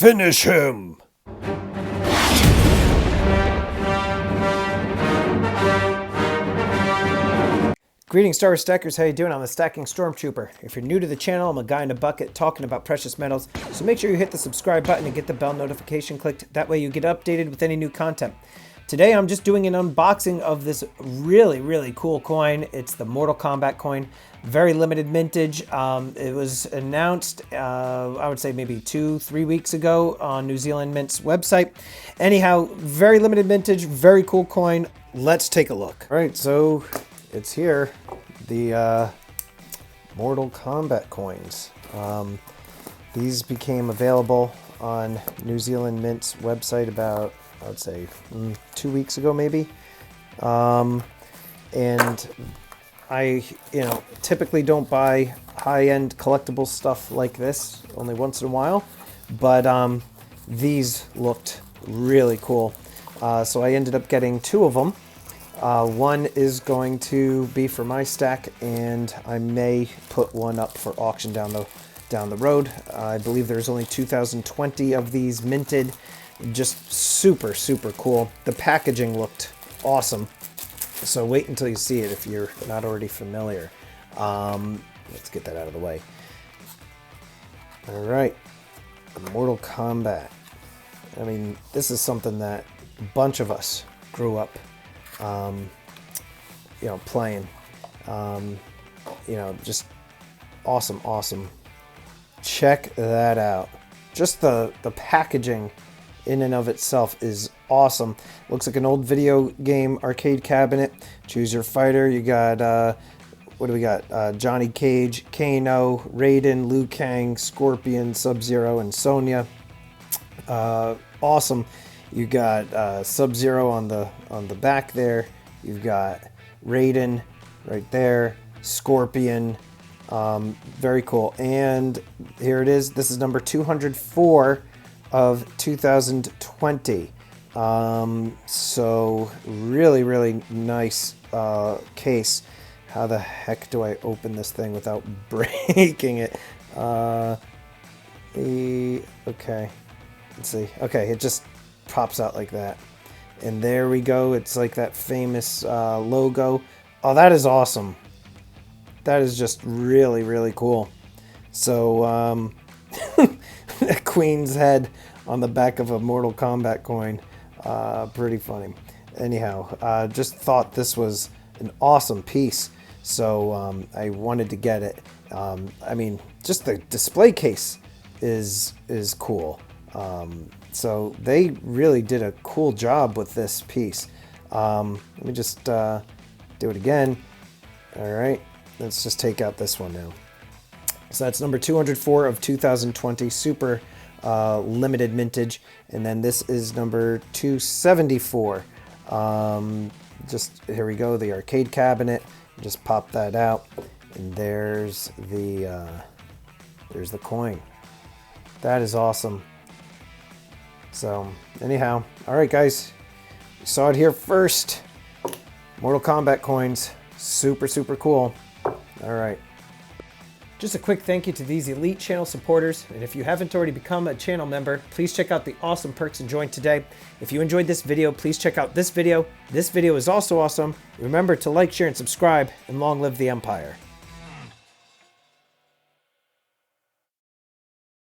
Finish him! Greetings, Star Wars Stackers. How you doing? I'm the Stacking Stormtrooper. If you're new to the channel, I'm a guy in a bucket talking about precious metals. So make sure you hit the subscribe button and get the bell notification clicked. That way you get updated with any new content. Today I'm just doing an unboxing of this really cool coin. It's the Mortal Kombat coin. Very limited mintage. It was announced, I would say maybe 2-3 weeks ago on New Zealand Mint's website. Anyhow, very limited mintage, very cool coin. Let's take a look. All right, so it's here, the Mortal Kombat coins. These became available on New Zealand Mint's website about, I would say, 2 weeks ago maybe. And I, typically don't buy high-end collectible stuff like this, only once in a while. But these looked really cool. So I ended up getting 2 of them. One is going to be for my stack, and I may put one up for auction down the road. I believe there's only 2,020 of these minted. Just super cool. The packaging looked awesome. So wait until you see it if you're not already familiar. Let's get that out of the way. All right, Mortal Kombat. I mean, this is something that a bunch of us grew up playing. Just awesome. Check that out. Just the packaging in and of itself is awesome. Looks like an old video game arcade cabinet. Choose your fighter. You got what do we got? Johnny Cage, Kano, Raiden, Liu Kang, Scorpion, Sub-Zero, and Sonya. Awesome. You got Sub-Zero on the back there. You've got Raiden right there. Scorpion. Very cool. And here it is. This is number 204 of 2020. So really nice case. How the heck do I open this thing without breaking it? Okay. Let's see. Okay, it just pops out like that. And there we go. It's like that famous logo. Oh, that is awesome. That is just really cool. So, a queen's head on the back of a Mortal Kombat coin. Pretty funny. Anyhow, just thought this was an awesome piece. So, I wanted to get it. I mean, just the display case is cool. So they really did a cool job with this piece. Let me just do it again. All right, let's just take out this one now. So that's number 204 of 2020, super limited mintage. And then this is number 274. Just here we go, the arcade cabinet. Just pop that out, and there's the coin. That is awesome. So anyhow, all right guys, you saw it here first. Mortal Kombat coins, super cool. All right. Just a quick thank you to these elite channel supporters, and if you haven't already become a channel member, please check out the awesome perks and join today. If you enjoyed this video, please check out this video. This video is also awesome. Remember to like, share, and subscribe, and long live the Empire.